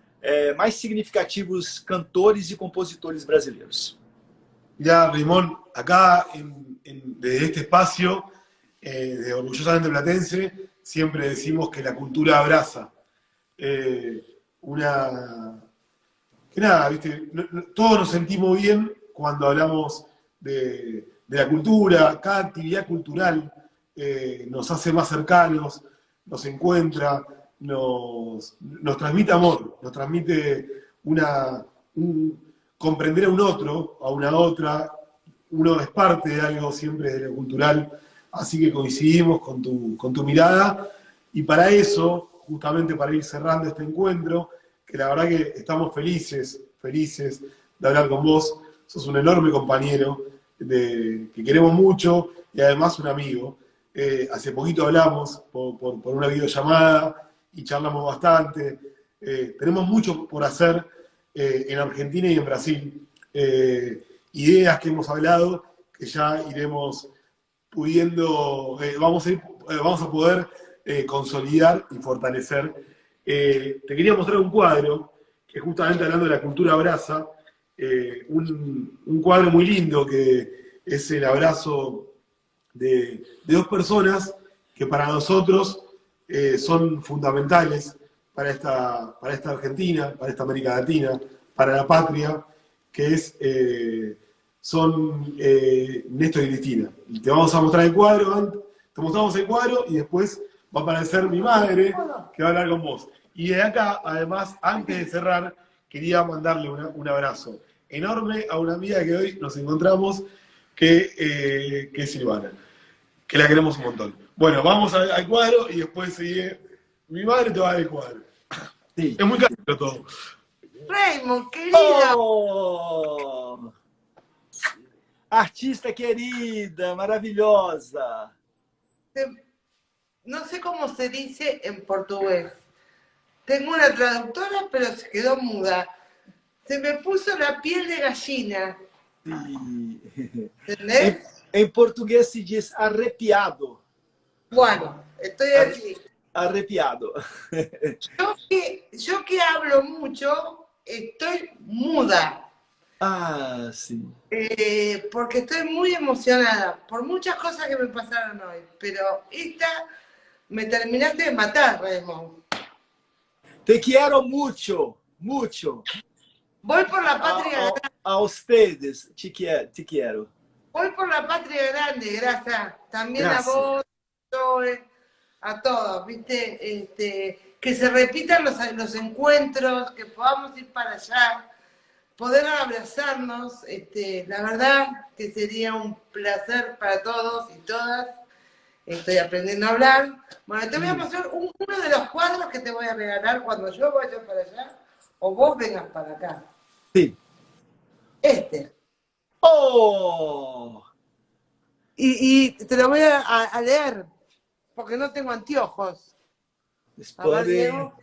Speaker 2: significativos cantores e compositores brasileiros.
Speaker 1: Ya, Raimón, acá desde este espacio de Orgullosamente Platense, siempre decimos que la cultura abraza. Que nada, ¿viste? Todos nos sentimos bien cuando hablamos de la cultura. Cada actividad cultural nos hace más cercanos, nos encuentra, nos transmite amor, nos transmite comprender a un otro, a una otra. Uno es parte de algo siempre de lo cultural, así que coincidimos con tu mirada, y para eso, justamente para ir cerrando este encuentro, que la verdad que estamos felices de hablar con vos. Sos un enorme compañero que queremos mucho, y además un amigo. Hace poquito hablamos por una videollamada y charlamos bastante. Tenemos mucho por hacer en Argentina y en Brasil. Ideas que hemos hablado, que ya iremos pudiendo, vamos a poder consolidar y fortalecer. Te quería mostrar un cuadro que, justamente hablando de la cultura abraza, un cuadro muy lindo que es el abrazo de dos personas que para nosotros son fundamentales para esta Argentina, para esta América Latina, para la patria, que son Néstor y Cristina. Y te vamos a mostrar el cuadro, te mostramos el cuadro y después va a aparecer mi madre, que va a hablar con vos. Y de acá, además, antes de cerrar, quería mandarle un abrazo enorme a una amiga que hoy nos encontramos, que es Silvana, que la queremos un montón. Bueno, vamos al cuadro y después sigue mi madre, te va a dar el cuadro. Sí. Es muy caro todo.
Speaker 3: Raymond, querida.
Speaker 2: Oh! Artista querida, maravilhosa.
Speaker 3: No sé cómo se dice en portugués. Tengo una traductora, pero se quedó muda. Se me puso la piel de gallina.
Speaker 2: Sí.
Speaker 3: ¿Entendés?
Speaker 2: En portugués se dice arrepiado.
Speaker 3: Bueno, estoy aquí.
Speaker 2: Arrepiado.
Speaker 3: Yo que hablo mucho, estoy muda.
Speaker 2: Ah, sim.
Speaker 3: Porque estoy muy emocionada por muchas cosas que me pasaron hoy, pero esta me terminaste de matar, Raymond.
Speaker 2: Te quiero mucho, mucho.
Speaker 3: Voy por la patria,
Speaker 2: A ustedes, te quiero.
Speaker 3: voy por la patria grande, gracias. También a
Speaker 2: Gracias.
Speaker 3: vos, Zoe, a todos, ¿viste? Que se repitan los encuentros, que podamos ir para allá, poder abrazarnos. La verdad que sería un placer para todos y todas. Estoy aprendiendo a hablar. Bueno, te voy a mostrar uno de los cuadros que te voy a regalar cuando yo vaya para allá o vos vengas para acá.
Speaker 2: Sim.
Speaker 3: Este.
Speaker 2: Oh!
Speaker 3: Y te lo voy a leer, porque no tengo anteojos. A ver,
Speaker 2: Podem.
Speaker 3: Diego.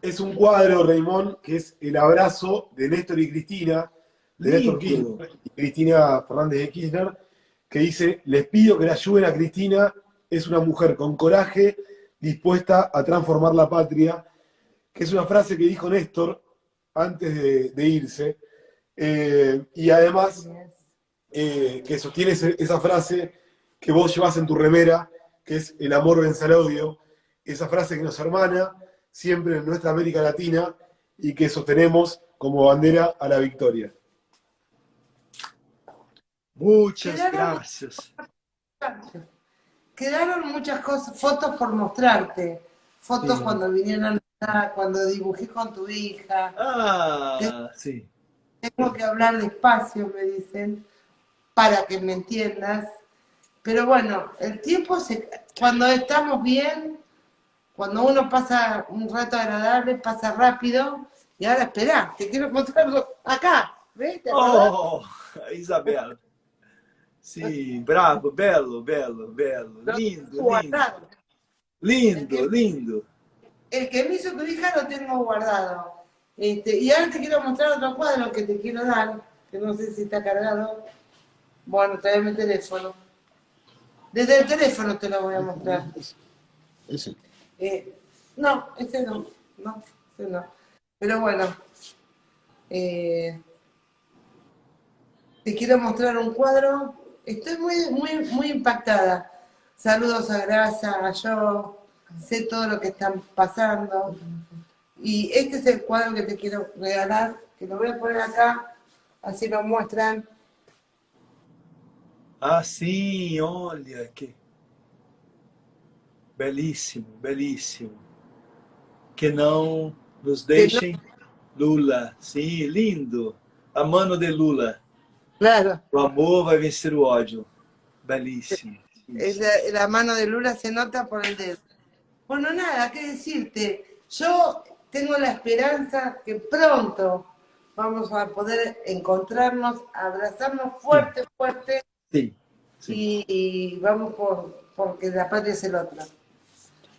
Speaker 1: Es un cuadro, Raymond, que es el abrazo de Néstor y Cristina, de Néstor
Speaker 2: Lindo.
Speaker 1: Kirchner y Cristina Fernández de Kirchner, que dice: les pido que la ayuden a Cristina, es una mujer con coraje, dispuesta a transformar la patria, que es una frase que dijo Néstor antes de irse, y además que sostiene esa frase que vos llevas en tu remera, que es el amor vence al odio, esa frase que nos hermana siempre en nuestra América Latina y que sostenemos como bandera a la victoria.
Speaker 2: Muchas gracias.
Speaker 3: Quedaron muchas cosas, fotos por mostrarte. Fotos
Speaker 2: Sí.
Speaker 3: cuando vinieron acá, cuando dibujé con tu hija.
Speaker 2: Ah, sim.
Speaker 3: Tengo que hablar despacio, me dicen, para que me entiendas. Pero bueno, el tiempo, cuando estamos bien, cuando uno pasa un rato agradable, pasa rápido. Y ahora esperá, te quiero mostrarlo acá. ¿Ves? ¿Te acordás?
Speaker 2: Oh, Isabela. Sim, bravo, belo, belo, belo.
Speaker 3: Lo
Speaker 2: Lindo,
Speaker 3: tengo
Speaker 2: lindo.
Speaker 3: guardado.
Speaker 2: Lindo, lindo.
Speaker 3: El que me hizo tu hija lo tengo guardado. Y ahora te quiero mostrar otro cuadro que te quiero dar, que no sé si está cargado. Bueno, tráeme el teléfono. Desde el teléfono te lo voy a mostrar.
Speaker 1: Ese.
Speaker 3: No, ese no. No, ese no. Pero bueno, te quiero mostrar un cuadro. Estoy muy impactada. Saludos a Grasa, a yo. Sé todo lo que están pasando. Y este es el cuadro que te quiero regalar, que lo voy a poner acá, así lo muestran.
Speaker 2: Ah, sim, olha que belíssimo, belíssimo. Que não nos deixem Lula. Sim, lindo. A mano de Lula.
Speaker 3: Claro,
Speaker 2: O amor vai vencer o ódio. Belíssimo.
Speaker 3: es la mano de Lula se nota por el dedo. Bueno, nada, qué decirte. Yo tengo la esperanza que pronto vamos a poder encontrarnos, abrazarnos fuerte, fuerte,
Speaker 2: Sim, sim.
Speaker 3: y vamos porque la patria es el otro.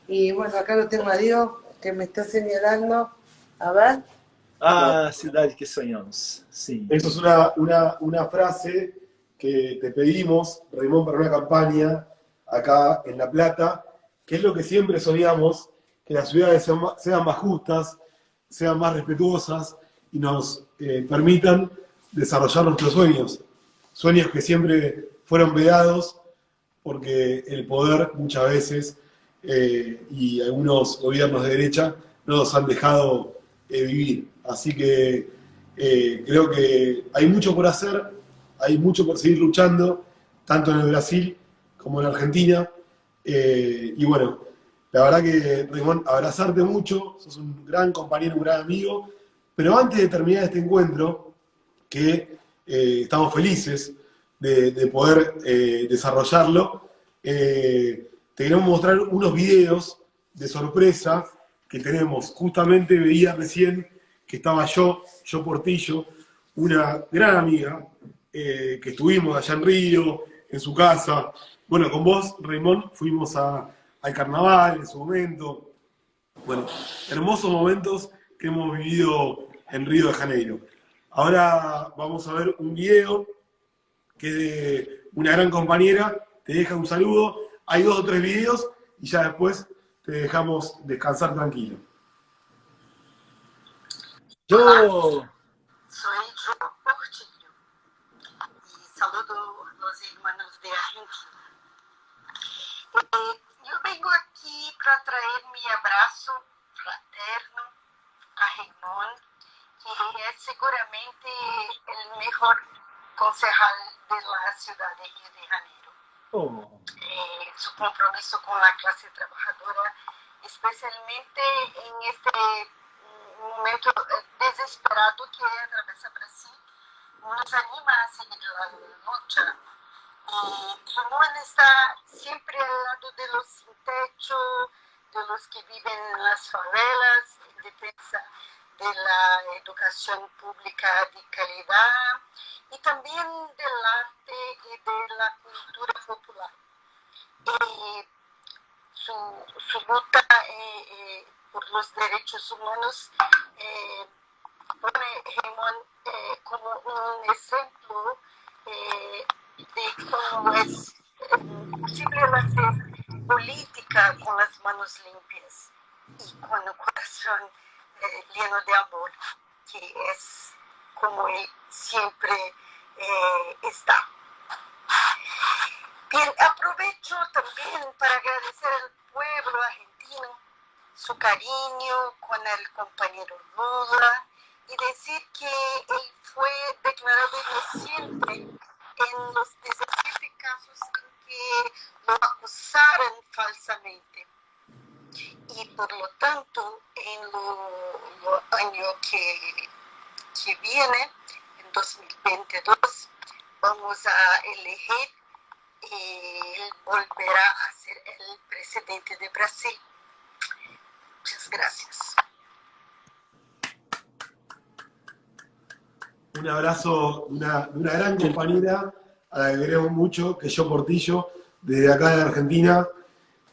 Speaker 3: Y bueno, acá lo tengo a Dios, que me está señalando. A ver.
Speaker 2: Ah, cidade que sonhamos. Sim.
Speaker 1: Eso es una frase que te pedimos, Raymond, para una campaña acá en La Plata, que es lo que siempre soñamos, que las ciudades sean más justas, sean más respetuosas y nos permitan desarrollar nuestros sueños. Sueños que siempre fueron vedados porque el poder muchas veces y algunos gobiernos de derecha no nos han dejado vivir. Así que creo que hay mucho por hacer, hay mucho por seguir luchando, tanto en el Brasil como en Argentina. Y bueno, la verdad que, Raymond, abrazarte mucho, sos un gran compañero, un gran amigo. Pero antes de terminar este encuentro, que estamos felices de poder desarrollarlo, te queremos mostrar unos videos de sorpresa que tenemos. Justamente veía recién que estaba yo Portillo, una gran amiga, que estuvimos allá en Río, en su casa. Bueno, con vos, Raymond, fuimos al carnaval en su momento. Bueno, hermosos momentos que hemos vivido en Río de Janeiro. Ahora vamos a ver un video que es de una gran compañera, te deja un saludo. Hay 2 o 3 videos y ya después te dejamos descansar tranquilo.
Speaker 2: Yo.
Speaker 4: Soy yo. Portillo y saludo a los hermanos de Argentina. Yo vengo aquí para traer mi abrazo fraterno a Raimon, que es seguramente el mejor concejal de la ciudad de Río de Janeiro.
Speaker 2: Oh.
Speaker 4: Su compromiso con la clase trabajadora, especialmente en este momento desesperado que atraviesa Brasil, nos anima a seguir la lucha. Y Raimon está siempre al lado de los sin techo, de los que viven en las favelas, en defensa de la educación pública de calidad y también del arte y de la cultura popular. Y su lucha por los derechos humanos pone Raimon como un ejemplo de cómo es posible hacer política con las manos limpias y con el corazón lleno de amor, que es como él siempre está. Bien, aprovecho también para agradecer al pueblo argentino su cariño con el compañero Lula y decir que él fue declarado inocente en los 17 casos en que lo acusaron falsamente. Y por lo tanto, en lo año que viene, en 2022, vamos a elegir y él volverá a ser el presidente de Brasil. Muchas gracias.
Speaker 1: Un abrazo de una gran compañera a la que queremos mucho, que yo Portillo, desde acá de Argentina.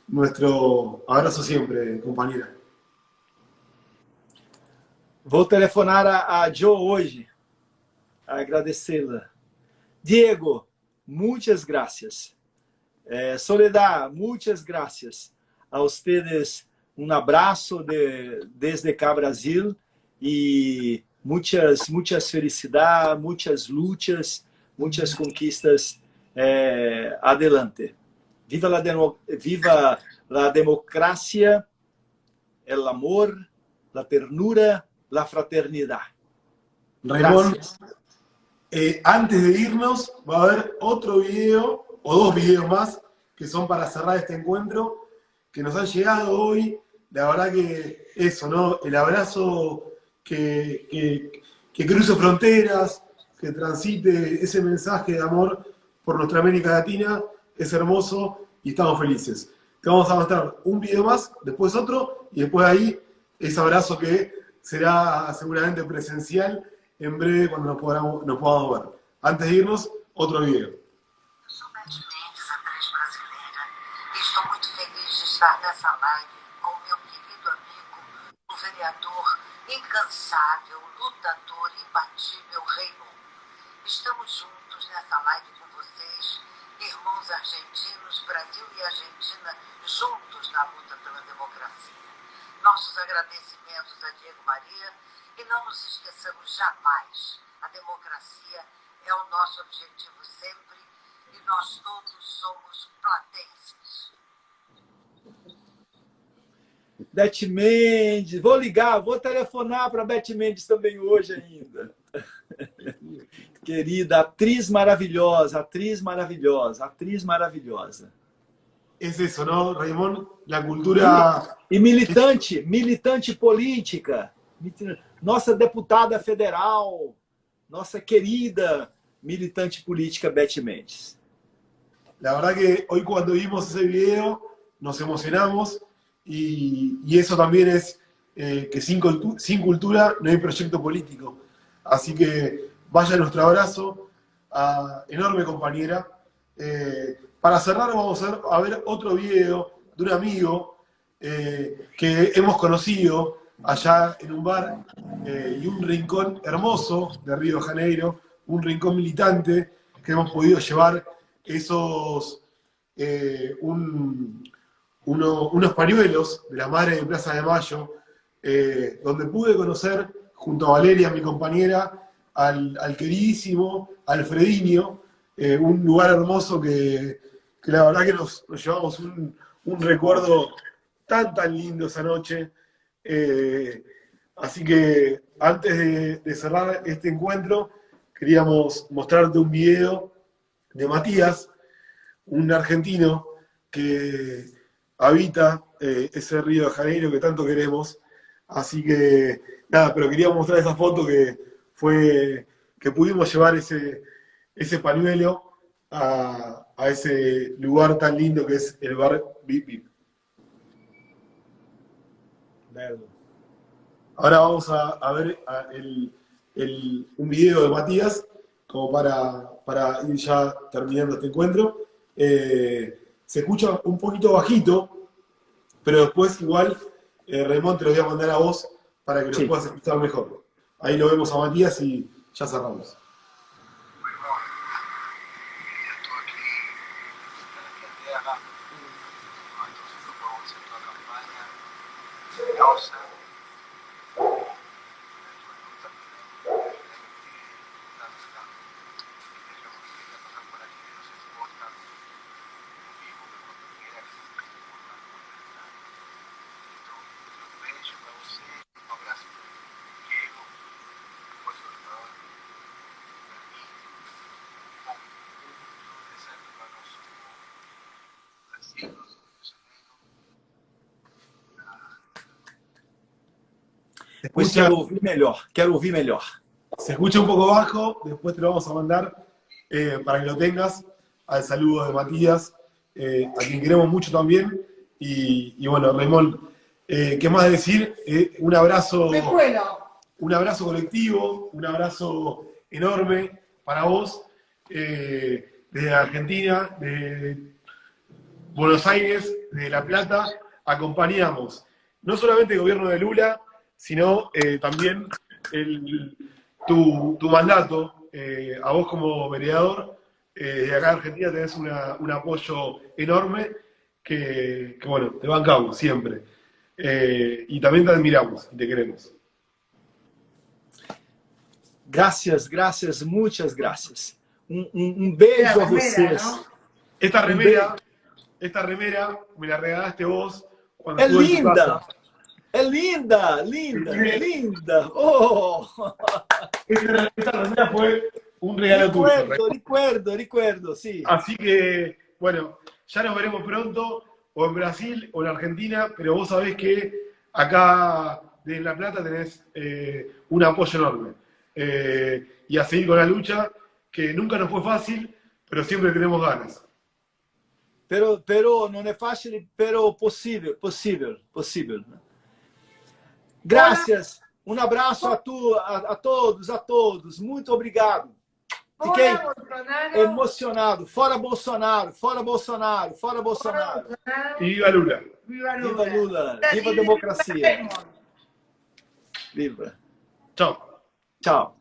Speaker 1: Nuestro abraço sempre, companheira.
Speaker 2: Vou telefonar a Jo hoje, agradecê-la. Diego, muitas gracias. Soledad, muitas gracias. A ustedes um abraço desde cá Brasil e muitas felicidades, muitas lutas, muitas conquistas adelante. Viva la democracia, el amor, la ternura, la fraternidad.
Speaker 1: Raimon, antes de irnos, va a haber otro video, o dos videos más, que son para cerrar este encuentro, que nos han llegado hoy. La verdad que eso, ¿no? El abrazo que cruce fronteras, que transite ese mensaje de amor por nuestra América Latina, es hermoso y estamos felices. Te vamos a mostrar un video más, después otro, y después ahí ese abrazo que será seguramente presencial en breve cuando nos podamos ver. Antes de irnos, otro video.
Speaker 4: Eu sou Beth Mendes, atriz brasileira, e estou muito feliz de estar nessa live com o meu querido amigo, o vereador incansável, lutador, imbatível, Raimon. Estamos juntos nessa live com vocês, irmãos argentinos, Brasil e Argentina, juntos na luta pela democracia. Nossos agradecimentos a Diego Maria e não nos esqueçamos jamais, a democracia é o nosso objetivo sempre e nós todos somos platenses.
Speaker 2: Beth Mendes, vou telefonar para Beth Mendes também hoje ainda. Querida, atriz maravilhosa, atriz maravilhosa, atriz maravilhosa.
Speaker 1: Es eso, ¿no, Raimon? La cultura...
Speaker 2: E militante política, nossa deputada federal, nossa querida militante política Beth Mendes.
Speaker 1: La verdad que hoy cuando vimos ese video nos emocionamos y eso también es que sin cultura no hay proyecto político. Así que vaya nuestro abrazo, enorme compañera. Para cerrar vamos a ver otro video de un amigo que hemos conocido allá en un bar y un rincón hermoso de Río de Janeiro, un rincón militante que hemos podido llevar unos pañuelos de la Madre de Plaza de Mayo, donde pude conocer junto a Valeria, mi compañera, al queridísimo Alfredinho, un lugar hermoso que la verdad que nos llevamos un recuerdo tan lindo esa noche. Así que antes de cerrar este encuentro, queríamos mostrarte un video de Matías, un argentino que habita ese Río de Janeiro que tanto queremos. Así que nada, pero queríamos mostrar esa foto que pudimos llevar ese pañuelo a ese lugar tan lindo que es el bar Bip Bip. Ahora vamos a ver un video de Matías, como para ir ya terminando este encuentro. Se escucha un poquito bajito, pero después igual, Raymond, te lo voy a mandar a vos para que lo puedas escuchar mejor. Ahí lo vemos a Matías y ya cerramos.
Speaker 2: Pues quero ouvir melhor.
Speaker 1: Se escucha un poco bajo, después te lo vamos a mandar para que lo tengas, al saludo de Matías, a quien queremos mucho también. Y bueno, Raymond, ¿qué más decir? Un abrazo colectivo, un abrazo enorme para vos, desde Argentina, de Buenos Aires, de La Plata. Acompañamos no solamente el gobierno de Lula, sino también tu mandato. A vos como vereador de acá de Argentina tenés un apoyo enorme que bueno, te bancamos siempre. Y también te admiramos y te queremos.
Speaker 2: Gracias, muchas gracias. Beijo a vocês.
Speaker 1: ¿No? Esta remera me la regalaste vos cuando
Speaker 2: É
Speaker 1: estuve en tu
Speaker 2: linda!
Speaker 1: casa.
Speaker 2: É linda, linda! Oh!
Speaker 1: Esta remera fue un regalo tuyo.
Speaker 2: Recuerdo, sí.
Speaker 1: Así que, bueno, ya nos veremos pronto, o en Brasil o en Argentina, pero vos sabés que acá en La Plata tenés un apoyo enorme. Y a seguir con la lucha, que nunca nos fue fácil, pero siempre tenemos ganas.
Speaker 2: Pero não é fácil, pero possível. Graças, um abraço a todos, muito obrigado. Fiquei emocionado. Fora Bolsonaro.
Speaker 1: Y viva Lula.
Speaker 2: Viva Lula, viva a democracia. Viva.
Speaker 1: Chao.
Speaker 2: Tchau.